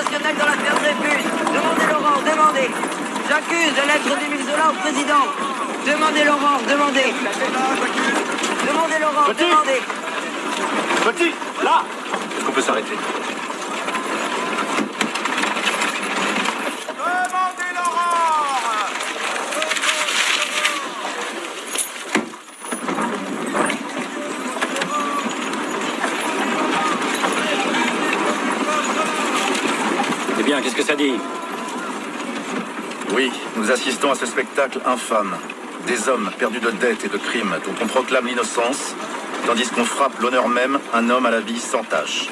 sensationnel dans l'affaire Dreyfus. Demandez Laurent, demandez. J'accuse de lettre d'Émile Zola au président. Demandez Laurent, demandez. Demandez Laurent, Petit. demandez. Petit, là. Est-ce qu'on peut s'arrêter? Demandez Laurent. Eh bien, qu'est-ce que ça dit? Oui, nous assistons à ce spectacle infâme. Des hommes perdus de dettes et de crimes dont on proclame l'innocence, tandis qu'on frappe l'honneur même, un homme à la vie sans tache.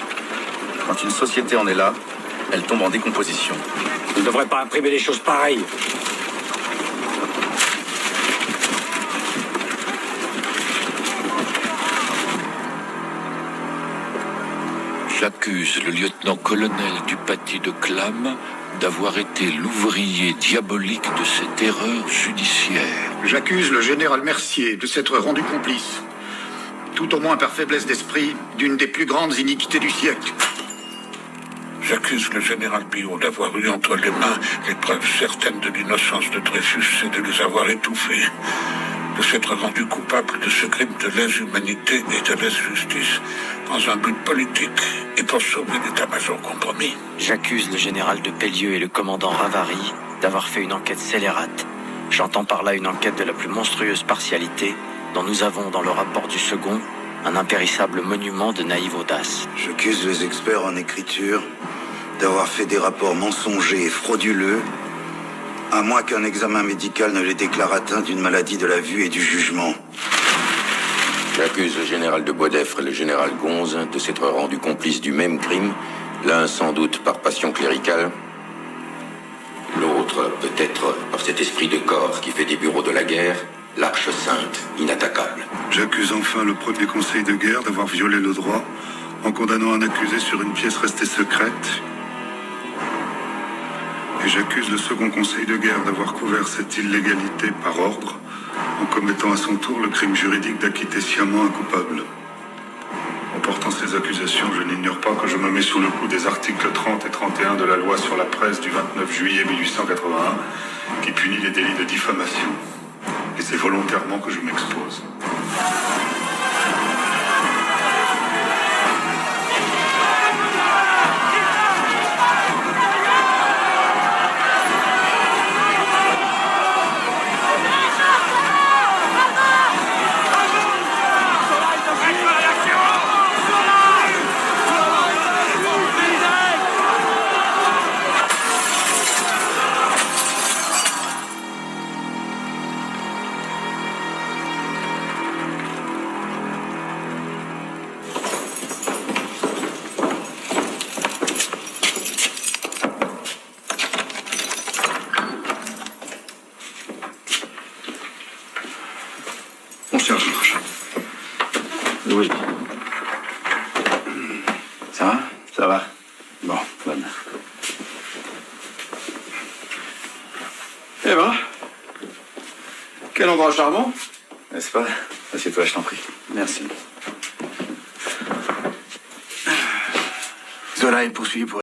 Quand une société en est là, elle tombe en décomposition. On ne devrait pas imprimer des choses pareilles. J'accuse le lieutenant-colonel du Paty de Clam d'avoir été l'ouvrier diabolique de cette erreur judiciaire. J'accuse le général Mercier de s'être rendu complice, tout au moins par faiblesse d'esprit, d'une des plus grandes iniquités du siècle. J'accuse le général Billot d'avoir eu entre les mains les preuves certaines de l'innocence de Dreyfus et de les avoir étouffées, de s'être rendu coupable de ce crime de lèse-humanité et de lèse-justice dans un but politique et pour sauver l'état-major compromis. J'accuse le général de Pellieu et le commandant Ravary d'avoir fait une enquête scélérate. J'entends par là une enquête de la plus monstrueuse partialité, dont nous avons dans le rapport du second un impérissable monument de naïve audace. J'accuse les experts en écriture d'avoir fait des rapports mensongers et frauduleux, à moins qu'un examen médical ne les déclare atteints d'une maladie de la vue et du jugement. J'accuse le général de Boisdeffre et le général Gonze de s'être rendus complices du même crime, l'un sans doute par passion cléricale, l'autre peut-être par cet esprit de corps qui fait des bureaux de la guerre l'arche sainte, inattaquable. J'accuse enfin le premier conseil de guerre d'avoir violé le droit en condamnant un accusé sur une pièce restée secrète. Et j'accuse le second conseil de guerre d'avoir couvert cette illégalité par ordre en commettant à son tour le crime juridique d'acquitter sciemment un coupable. En portant ces accusations, je n'ignore pas que je me mets sous le coup des articles 30 et 31 de la loi sur la presse du 29 juillet 1881 qui punit les délits de diffamation. Et c'est volontairement que je m'expose. Mon cher Georges. Oui. Ça va? Ça va. Bon, bonne. Eh ben, quel endroit charmant. N'est-ce pas? Assieds-toi, je t'en prie. Merci. Zola est poursuivi pour